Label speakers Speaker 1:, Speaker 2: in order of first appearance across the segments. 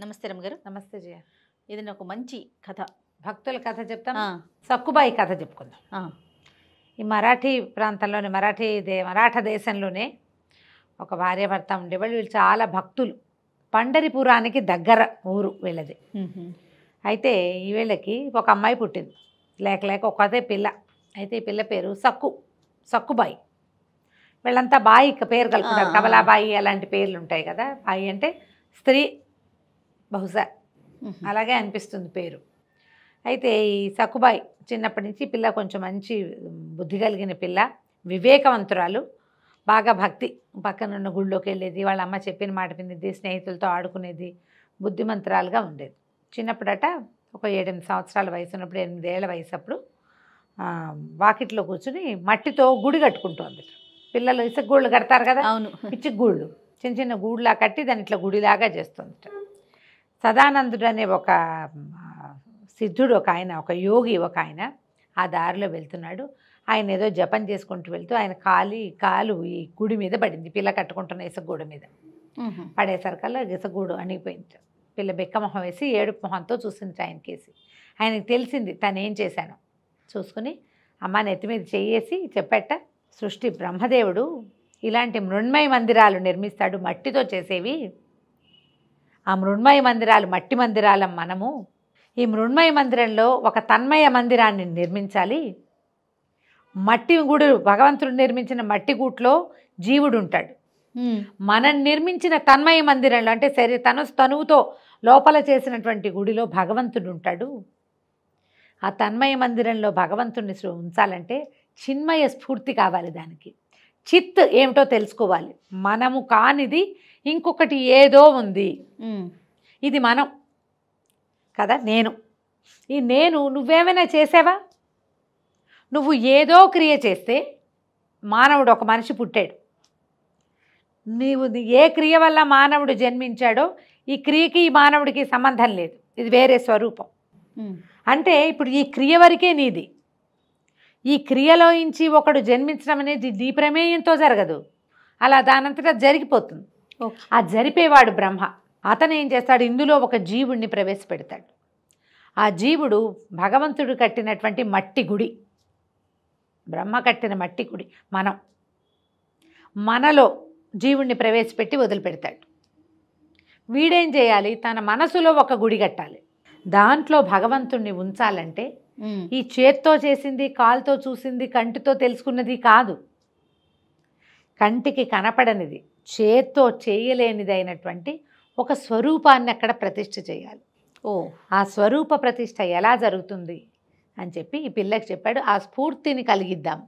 Speaker 1: నమస్తే రమ్మగారు.
Speaker 2: నమస్తే జయ.
Speaker 1: ఏదైనా ఒక మంచి కథ,
Speaker 2: భక్తుల కథ చెప్తాం.
Speaker 1: ఆ,
Speaker 2: సక్కుబాయి కథ చెప్పుకుందాం.
Speaker 1: ఆ,
Speaker 2: ఈ మరాఠీ ప్రాంతంలోనే మరాఠా దేశంలోనే ఒక భార్యాభర్త ఉండేవాళ్ళు. వీళ్ళు చాలా భక్తులు. పండరిపురానికి దగ్గర ఊరు వీళ్ళది. అయితే ఈ వీళ్ళకి ఒక అమ్మాయి పుట్టింది. లేక ఒకదే పిల్ల. అయితే ఈ పిల్ల పేరు సక్కుబాయి. వీళ్ళంతా బాయి పేరు కలుపుకుంటారు. కమలాబాయి అలాంటి పేర్లు ఉంటాయి కదా. బాయి అంటే స్త్రీ, బహుశా అలాగే అనిపిస్తుంది పేరు. అయితే ఈ సక్కుబాయి చిన్నప్పటి నుంచి పిల్ల కొంచెం మంచి బుద్ధి కలిగిన పిల్ల, వివేకవంతురాలు, బాగా భక్తి. పక్కనున్న గుళ్ళోకి వెళ్ళేది, వాళ్ళ అమ్మ చెప్పిన మాట వినేది, స్నేహితులతో ఆడుకునేది, బుద్ధిమంతురాలుగా ఉండేది. చిన్నప్పుడట ఒక 7-8 సంవత్సరాల వయసు ఉన్నప్పుడు, 8 ఏళ్ల వయసు అప్పుడు వాకిట్లో కూర్చుని మట్టితో గుడి కట్టుకుంటోంది. పిల్లలు ఇసుక గూళ్ళు కడతారు కదా,
Speaker 1: అవును,
Speaker 2: పిచ్చి గూళ్ళు, చిన్న చిన్న గూడులా కట్టి దాని ఇట్లా గుడిలాగా చేస్తుంది. సదానందుడు అనే ఒక సిద్ధుడు, ఒక యోగి ఆ దారిలో వెళ్తున్నాడు. ఆయన ఏదో జపం చేసుకుంటూ వెళ్తూ ఆయన కాలు ఈ గుడి మీద పడింది. పిల్ల కట్టుకుంటున్న ఇసుగూడు మీద పడేసరికల్లా ఇసుగూడు అణిగిపోయింది. పిల్ల బెక్కమొహం వేసి ఏడుపు మొహంతో చూసింది ఆయనకేసి. ఆయనకి తెలిసింది తనేం చేశాను. చూసుకుని అమ్మ నెత్తి మీద చేయేసి చెప్పేట, సృష్టి బ్రహ్మదేవుడు ఇలాంటి మృణ్మయ మందిరాలు నిర్మిస్తాడు, మట్టితో చేసేవి. ఆ మృణ్మయ మందిరాలు మట్టి మందిరాలం మనము. ఈ మృణ్మయ మందిరంలో ఒక తన్మయ మందిరాన్ని నిర్మించాలి. మట్టి గూడు, భగవంతుడు నిర్మించిన మట్టి గూట్లో జీవుడు ఉంటాడు. మనం నిర్మించిన తన్మయ మందిరంలో అంటే తనువుతో లోపల చేసినటువంటి గుడిలో భగవంతుడు ఉంటాడు. ఆ తన్మయ మందిరంలో భగవంతుడిని ఉంచాలంటే చిన్మయ స్ఫూర్తి కావాలి. దానికి చిత్ ఏమిటో తెలుసుకోవాలి. మనము కానిది ఇంకొకటి ఏదో ఉంది. ఇది మనం కదా, నేను నువ్వేమైనా చేసావా? నువ్వు ఏదో క్రియ చేస్తే మానవుడు, ఒక మనిషి పుట్టాడు. నీవు ఏ క్రియ వల్ల మానవుడు జన్మించాడో ఈ క్రియకి ఈ మానవుడికి సంబంధం లేదు. ఇది వేరే స్వరూపం. అంటే ఇప్పుడు ఈ క్రియ వరకే నీది. ఈ క్రియలోంచి ఒకడు జన్మించడం అనేది నీ ప్రమేయంతో జరగదు. అలా దానంతటా జరిగిపోతుంది. ఆ జరిపేవాడు బ్రహ్మ. అతను ఏం చేస్తాడు, ఇందులో ఒక జీవుడిని ప్రవేశపెడతాడు. ఆ జీవుడు భగవంతుడు కట్టినటువంటి మట్టి గుడి, బ్రహ్మ కట్టిన మట్టి గుడి మనలో జీవుడిని ప్రవేశపెట్టి వదిలిపెడతాడు. వీడేం చేయాలి, తన మనసులో ఒక గుడి కట్టాలి. దాంట్లో భగవంతుణ్ణి ఉంచాలంటే ఈ చేత్తో చేసింది, కాలుతో చూసింది, కంటితో తెలుసుకున్నది కాదు. కంటికి కనపడనిది, చేత్తో చేయలేనిది అయినటువంటి ఒక స్వరూపాన్ని అక్కడ ప్రతిష్ఠ చేయాలి. ఆ స్వరూప ప్రతిష్ఠ ఎలా జరుగుతుంది అని చెప్పి ఈ పిల్లకి చెప్పాడు. ఆ స్ఫూర్తిని కలిగిద్దాం,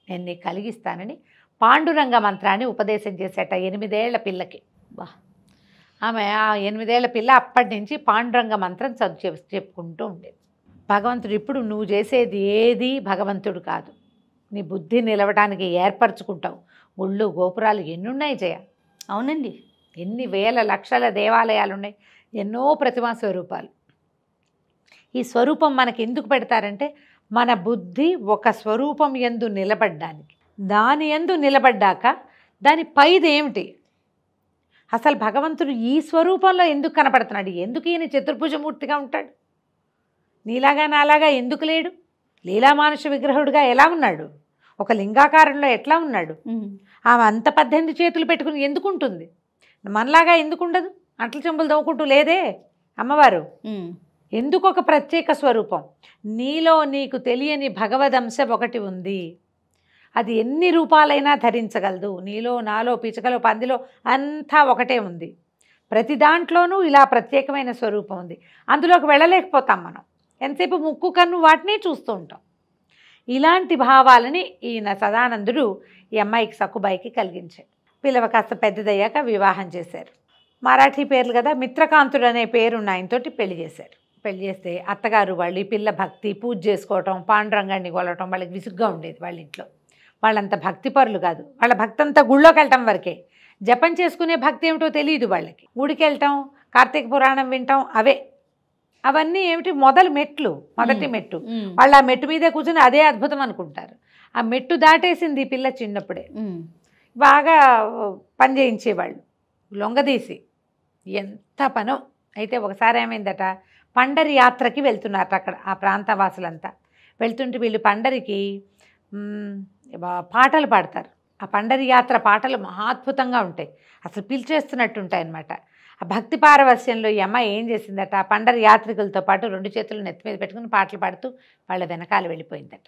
Speaker 2: నేను నీకు కలిగిస్తానని పాండురంగ మంత్రాన్ని ఉపదేశం చేసేట 8 ఏళ్ల పిల్లకి. ఆమె ఆ 8 ఏళ్ల పిల్ల అప్పటి నుంచి పాండురంగ మంత్రం చెప్పుకుంటూ ఉండేది. భగవంతుడు ఇప్పుడు నువ్వు చేసేది ఏది భగవంతుడు కాదు, నీ బుద్ధి నిలవడానికి ఏర్పరచుకుంటావు. గుళ్ళు గోపురాలు ఎన్నున్నాయి జయ.
Speaker 1: అవునండి,
Speaker 2: ఎన్ని వేల లక్షల దేవాలయాలు ఉన్నాయి, ఎన్నో ప్రతిమా స్వరూపాలు. ఈ స్వరూపం మనకి ఎందుకు పెడతారంటే మన బుద్ధి ఒక స్వరూపం యందు నిలబడ్డానికి. దాని యందు నిలబడ్డాక దాని పైది ఏమిటి, అసలు భగవంతుడు ఈ స్వరూపంలో ఎందుకు కనపడుతున్నాడు, ఎందుకు ఈయన చతుర్భుజమూర్తిగా ఉంటాడు, నీలాగా నాలాగా ఎందుకు లేడు, లీలామానుష విగ్రహుడిగా ఎలా ఉన్నాడు, ఒక లింగాకారంలో ఎట్లా ఉన్నాడు, ఆమె అంత 18 చేతులు పెట్టుకుని ఎందుకు ఉంటుంది, మనలాగా ఎందుకు ఉండదు, అంట్ల చెంబులు దవ్వుకుంటూ లేదే అమ్మవారు. ఎందుకు ఒక ప్రత్యేక స్వరూపం, నీలో నీకు తెలియని భగవదంశ ఒకటి ఉంది. అది ఎన్ని రూపాలైనా ధరించగలదు. నీలో, నాలో, పిచకలో, పందిలో అంతా ఒకటే ఉంది. ప్రతి దాంట్లోనూ ఇలా ప్రత్యేకమైన స్వరూపం ఉంది. అందులోకి వెళ్ళలేకపోతాం మనం. ఎంతసేపు ముక్కు కన్ను వాటిని చూస్తూ ఉంటాం. ఇలాంటి భావాలని ఈయన సదానందుడు ఈ అమ్మాయికి సక్కుబాయికి కలిగించాడు. పిల్లవ కాస్త పెద్దదయ్యాక వివాహం చేశారు. మరాఠీ పేర్లు కదా, మిత్రకాంతుడు అనే పేరున్న ఆయనతోటి పెళ్లి చేశారు. పెళ్లి చేస్తే అత్తగారు వాళ్ళు ఈ పిల్ల భక్తి, పూజ చేసుకోవటం, పాండురంగాన్ని కొలవటం వాళ్ళకి విసుగ్గా ఉండేది. వాళ్ళ ఇంట్లో వాళ్ళంత భక్తిపరులు కాదు. వాళ్ళ భక్తి అంతా గుళ్ళోకి వెళ్ళటం వరకే. జపం చేసుకునే భక్తి ఏమిటో తెలియదు వాళ్ళకి. గుడికి వెళ్ళటం, కార్తీక పురాణం వినటం, అవన్నీ ఏమిటి మొదటి మెట్టు. వాళ్ళు ఆ మెట్టు మీదే కూర్చొని అదే అద్భుతం అనుకుంటారు. ఆ మెట్టు దాటేసింది ఈ పిల్ల చిన్నప్పుడే. బాగా పని చేయించేవాళ్ళు లొంగదీసి. ఎంత పనో అయితే ఒకసారి ఏమైందట, పండరి యాత్రకి వెళ్తున్నారట అక్కడ ఆ ప్రాంత వాసులంతా. వెళ్తుంటే వీళ్ళు పండరికి పాటలు పాడతారు. ఆ పండరి యాత్ర పాటలు మహాద్భుతంగా ఉంటాయి, అసలు పిలిచేస్తున్నట్టు ఉంటాయి అన్నమాట. ఆ భక్తి పారవస్యంలో ఈ అమ్మాయి ఏం చేసిందట, ఆ పండరి యాత్రికులతో పాటు 2 చేతులు నెత్తి మీద పెట్టుకుని పాటలు పాడుతూ వాళ్ళ వెనకాల వెళ్ళిపోయిందట.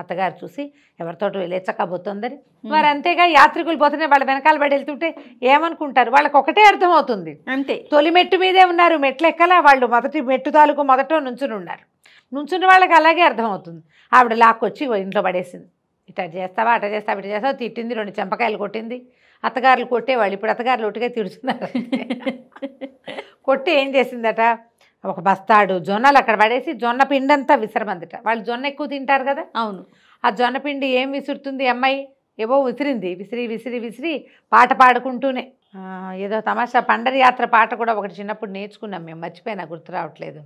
Speaker 2: అత్తగారు చూసి ఎవరితోటి లేచకపోతుందని, మరి అంతేగా యాత్రికులు పోతేనే వాళ్ళ వెనకాల పడి వెళ్తుంటే ఏమనుకుంటారు, వాళ్ళకి ఒకటే అర్థమవుతుంది,
Speaker 1: అంతే.
Speaker 2: తొలి మెట్టు మీదే ఉన్నారు, మెట్లు ఎక్కలా, వాళ్ళు మొదటి మెట్టు తాలూకు మొదట నుంచుని ఉన్నారు. నుంచున్న వాళ్ళకి అలాగే అర్థమవుతుంది. ఆవిడ లాక్కొచ్చి ఇంట్లో పడేసింది. ఇట్లా చేస్తావా, అట్లా చేస్తావా, ఇట్లా చేస్తావా, తిట్టింది, 2 చెంపకాయలు కొట్టింది. అత్తగారులు కొట్టేవాళ్ళు, ఇప్పుడు అత్తగారులు ఒట్టుగా తిడుతున్నారు. కొట్టి ఏం చేసిందట, ఒక బస్తాడు జొన్నలు అక్కడ పడేసి జొన్న పిండంతా విసరమందిట. వాళ్ళు జొన్న ఎక్కువ తింటారు కదా.
Speaker 1: అవును.
Speaker 2: ఆ జొన్న పిండి ఏం విసురుతుంది అమ్మాయి, ఏవో విసిరింది. విసిరి విసిరి విసిరి పాట పాడుకుంటూనే ఏదో తమాషా పండరి యాత్ర పాట కూడా ఒకటి చిన్నప్పుడు నేర్చుకున్నాం మేము, మర్చిపోయినా, గుర్తు రావట్లేదు.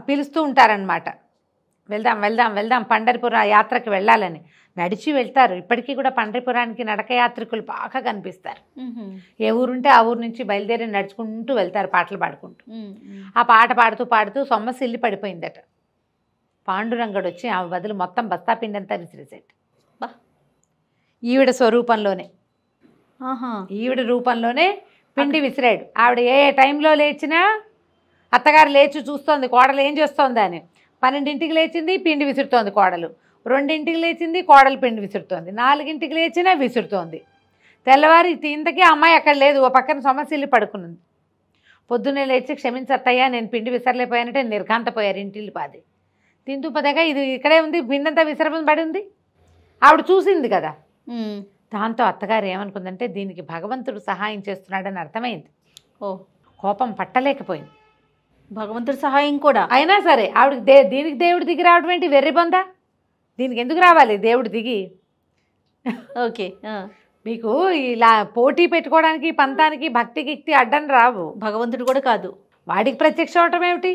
Speaker 2: పిలుస్తూ ఉంటారనమాట, వెళ్దాం వెళ్దాం వెళ్దాం పండరిపురం యాత్రకి వెళ్ళాలని. నడిచి వెళ్తారు. ఇప్పటికీ కూడా పండరిపురానికి నడక యాత్రికులు బాగా కనిపిస్తారు. ఏ ఊరుంటే ఆ ఊరు నుంచి బయలుదేరి నడుచుకుంటూ వెళ్తారు పాటలు పాడుకుంటూ. ఆ పాట పాడుతూ పాడుతూ సొమ్మసిల్లి పడిపోయిందట. పాండురంగడు వచ్చి ఆమె బదులు మొత్తం బస్తా పిండంతా విసిరేసాడు. ఈవిడ స్వరూపంలోనే, ఈవిడ రూపంలోనే పిండి విసిరాడు. ఆవిడ ఏ టైంలో లేచినా అత్తగారు లేచి చూస్తోంది కోడలు ఏం చేస్తోంది అని. 12ంటికి లేచింది, పిండి విసురుతోంది కోడలు. 2ంటికి లేచింది, కోడలు పిండి విసురుతోంది. 4ంటికి లేచినా విసురుతోంది. తెల్లవారి ఇంతకీ అమ్మాయి అక్కడ లేదు, ఓ పక్కన సమస్యలు పడుకున్నది. పొద్దున్నే లేచి క్షమించత్తయ్యా నేను పిండి విసరలేకపోయానంటే నిర్ఘాంతపోయారు ఇంటిల్లి పాది. తింటూ పదగా ఇది ఇక్కడే ఉంది, పిండంతా విసరమని పడి ఉంది. ఆవిడ చూసింది కదా. దాంతో అత్తగారు ఏమనుకుందంటే దీనికి భగవంతుడు సహాయం చేస్తున్నాడని అర్థమైంది. కోపం పట్టలేకపోయింది.
Speaker 1: భగవంతుడి సహాయం కూడా
Speaker 2: అయినా సరే ఆవిడకి దీనికి దేవుడు దిగి రావడం ఏంటి, వెర్రి బొందా, దీనికి ఎందుకు రావాలి దేవుడు దిగి?
Speaker 1: ఓకే.
Speaker 2: మీకు ఇలా పోటీ పెట్టుకోవడానికి పంతానికి భక్తికి ఇక్తి అడ్డం రావు.
Speaker 1: భగవంతుడు కూడా కాదు,
Speaker 2: వాడికి ప్రత్యక్ష అవటం ఏమిటి,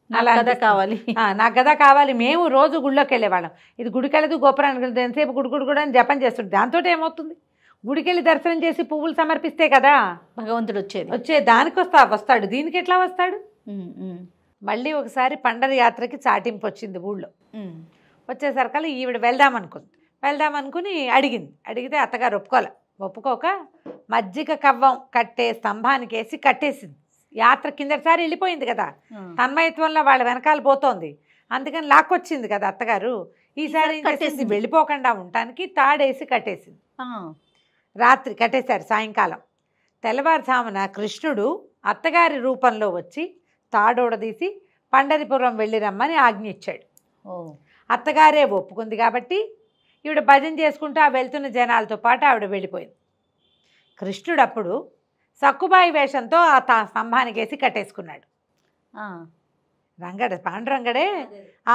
Speaker 1: అలా కదా కావాలి,
Speaker 2: నాకు కదా కావాలి. మేము రోజు గుళ్ళోకి వెళ్ళేవాళ్ళం. ఇది గుడికి వెళ్ళదు గోపురానికి వెళ్ళదు, ఎంతసేపు గుడి కూడా అని జపం చేస్తుంది. దాంతో ఏమవుతుంది, గుడికి వెళ్ళి దర్శనం చేసి పువ్వులు సమర్పిస్తే కదా
Speaker 1: భగవంతుడు వచ్చే
Speaker 2: దానికి వస్తాడు. దీనికి ఎట్లా వస్తాడు? మళ్ళీ ఒకసారి పండరి యాత్రకి చాటింపు వచ్చింది ఊళ్ళో. వచ్చేసరికల్లా ఈవిడ వెళ్దామనుకుని అడిగితే అత్తగారు ఒప్పుకోక మజ్జిగ కవ్వం కట్టే స్తంభానికి వేసి కట్టేసింది. యాత్ర కిందటిసారి వెళ్ళిపోయింది కదా, తన్మయత్వంలో వాళ్ళ వెనకాల పోతోంది, అందుకని లాక్కొచ్చింది కదా అత్తగారు. ఈసారి కట్టేసి వెళ్ళిపోకుండా ఉండటానికి తాడేసి కట్టేసింది. రాత్రి కట్టేశారు. సాయంకాలం తెల్లవారుజామున కృష్ణుడు అత్తగారి రూపంలో వచ్చి తాడోడదీసి పండరిపురం వెళ్ళి రమ్మని ఆజ్ఞ ఇచ్చాడు. అత్తగారే ఒప్పుకుంది కాబట్టి ఈవిడ భజన చేసుకుంటూ ఆ వెళ్తున్న జనాలతో పాటు ఆవిడ వెళ్ళిపోయింది. కృష్ణుడు అప్పుడు సక్కుబాయి వేషంతో ఆ స్తంభానికి వేసి కట్టేసుకున్నాడు. పాండురంగడే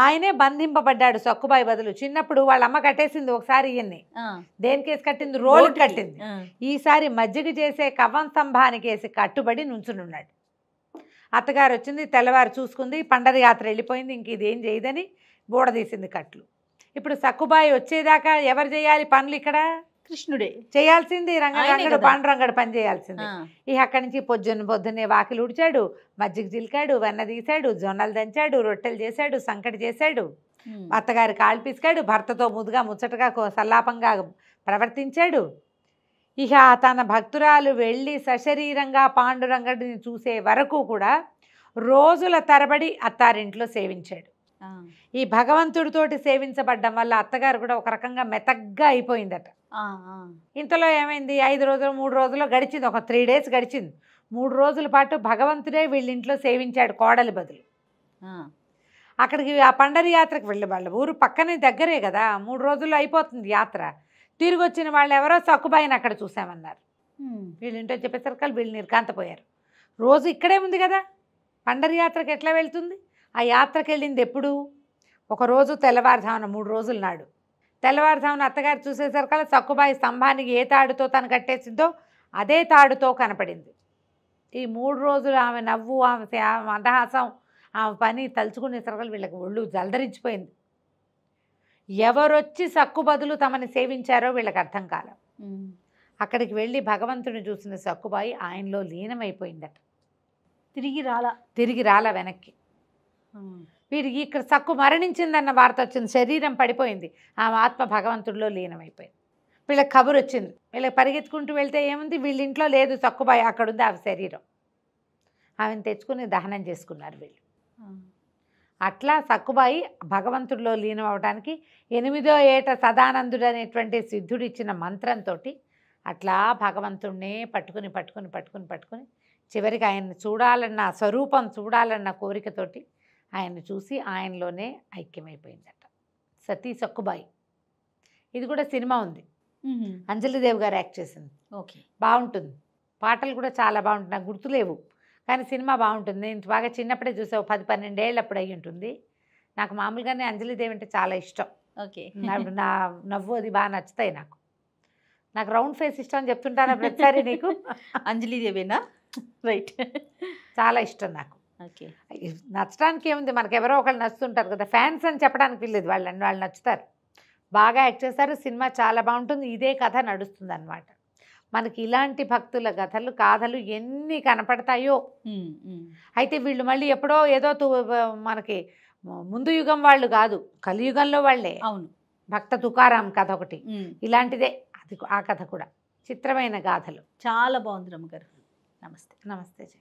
Speaker 2: ఆయనే బంధింపబడ్డాడు సక్కుబాయి బదులు. చిన్నప్పుడు వాళ్ళ అమ్మ కట్టేసింది ఒకసారి, ఈయన్ని దేనికేసి కట్టింది, రోడ్డు కట్టింది. ఈసారి మజ్జిగ చేసే కవ్వం స్తంభానికి వేసి కట్టుబడి నుంచునున్నాడు. అత్తగారు వచ్చింది, తెల్లవారు చూసుకుంది, పండరి యాత్ర వెళ్ళిపోయింది, ఇంక ఇదేం చేయదని బూడదీసింది కట్లు. ఇప్పుడు సక్కుబాయి వచ్చేదాకా ఎవరు చేయాలి పనులు? ఇక్కడ కృష్ణుడే చేయాల్సింది. రంగడు పాండురంగడు పని చేయాల్సింది. ఇక అక్కడి నుంచి పొద్దున్నే వాకిలు ఉడిచాడు, మజ్జిగ చిలికాడు, వెన్న తీశాడు, జొన్నలు దంచాడు, రొట్టెలు చేశాడు, సంకటి చేశాడు, అత్తగారి కాళ్ళు పిసికాడు, భర్తతో ముద్దుగా ముచ్చటగా సల్లాపంగా ప్రవర్తించాడు. ఇక తన భక్తురాలు వెళ్ళి సశరీరంగా పాండురంగడిని చూసే వరకు కూడా రోజుల తరబడి అత్తారింట్లో సేవించాడు. ఈ భగవంతుడితోటి సేవించబడ్డం వల్ల అత్తగారు కూడా ఒక రకంగా మెతగ్గా అయిపోయిందట. ఇంతలో ఏమైంది, 5 రోజులు 3 రోజులు గడిచింది, ఒక 3 days గడిచింది. 3 రోజుల పాటు భగవంతుడే వీళ్ళింట్లో సేవించాడు కోడలి బదులు. అక్కడికి ఆ పండరి యాత్రకు వెళ్ళి వాళ్ళ ఊరు పక్కనే దగ్గరే కదా, 3 రోజుల్లో అయిపోతుంది యాత్ర. తిరిగి వచ్చిన వాళ్ళు ఎవరో సక్కుబాయిని అక్కడ చూసామన్నారు. వీళ్ళింటో చెప్పేసరికి వీళ్ళు నిర్ఘాంతపోయారు. రోజు ఇక్కడే ఉంది కదా, పండరి యాత్రకు ఎట్లా వెళ్తుంది? ఆ యాత్రకు వెళ్ళింది ఎప్పుడు? ఒకరోజు తెల్లవారుజామున 3 రోజుల నాడు. తెల్లవారుజామున అత్తగారు చూసేసరికల్లా సక్కుబాయి స్తంభానికి ఏ తాడుతో తను కట్టేసిందో అదే తాడుతో కనపడింది. ఈ 3 రోజులు ఆమె నవ్వు, ఆమె మందహాసం, ఆమె పని తలుచుకునేసరికల్లా వీళ్ళకి ఒళ్ళు జలదరించిపోయింది. ఎవరొచ్చి సక్కు బదులు తమని సేవించారో వీళ్ళకి అర్థం కాల. అక్కడికి వెళ్ళి భగవంతుని చూసిన సక్కుబాయి ఆయనలో లీనమైపోయిందట. తిరిగి రాలా వెనక్కి. వీడికి ఇక్కడ సక్కు మరణించిందన్న వార్త వచ్చింది, శరీరం పడిపోయింది, ఆమె ఆత్మ భగవంతుడిలో లీనమైపోయింది. వీళ్ళకి కబురు వచ్చింది, వీళ్ళకి పరిగెత్తుకుంటూ వెళ్తే ఏముంది, వీళ్ళ ఇంట్లో లేదు సక్కుబాయి, అక్కడుంది ఆమె శరీరం. ఆమెను తెచ్చుకుని దహనం చేసుకున్నారు వీళ్ళు. అట్లా సక్కుబాయి భగవంతుడిలో లీనం అవడానికి 8వ ఏట సదానందుడు అనేటువంటి సిద్ధుడు ఇచ్చిన మంత్రంతో అట్లా భగవంతుడినే పట్టుకుని పట్టుకుని పట్టుకుని పట్టుకుని చివరికి ఆయన్ని చూడాలన్న స్వరూపం చూడాలన్న కోరికతోటి ఆయన్ని చూసి ఆయనలోనే ఐక్యమైపోయిందట సతీ సక్కుబాయి. ఇది కూడా సినిమా ఉంది, అంజలిదేవి గారు యాక్ట్ చేసింది.
Speaker 1: ఓకే,
Speaker 2: బాగుంటుంది, పాటలు కూడా చాలా బాగుంటుంది, నాకు గుర్తులేవు కానీ సినిమా బాగుంటుంది. నేను బాగా చిన్నప్పుడే చూసావు, 10-12 ఏళ్ళు అప్పుడు అయ్యి ఉంటుంది. నాకు మామూలుగానే అంజలిదేవి అంటే చాలా ఇష్టం.
Speaker 1: ఓకే,
Speaker 2: నా నవ్వు అది బాగా నచ్చుతాయి నాకు. నాకు రౌండ్ ఫేస్ ఇష్టం అని చెప్తుంటాను ప్రతిసారి నీకు.
Speaker 1: అంజలిదేవేనా? రైట్,
Speaker 2: చాలా ఇష్టం నాకు.
Speaker 1: ఓకే,
Speaker 2: నచ్చడానికి ఏముంది, మనకు ఎవరో ఒకళ్ళు నచ్చుతుంటారు కదా, ఫ్యాన్స్ అని చెప్పడానికి వీల్లేదు, వాళ్ళు నచ్చుతారు, బాగా యాక్ట్ చేస్తారు, సినిమా చాలా బాగుంటుంది. ఇదే కథ నడుస్తుంది అన్నమాట. మనకి ఇలాంటి భక్తుల గాథలు ఎన్ని కనపడతాయో. అయితే వీళ్ళు మళ్ళీ ఎప్పుడో ఏదో మనకి ముందు యుగం వాళ్ళు కాదు, కలియుగంలో వాళ్ళే.
Speaker 1: అవును,
Speaker 2: భక్త తుకారాం కథ ఒకటి ఇలాంటిదే, అది ఆ కథ కూడా చిత్రమైన గాథలు.
Speaker 1: చాలా బాగుంది రమ్మగారు. నమస్తే.
Speaker 2: నమస్తే జయ.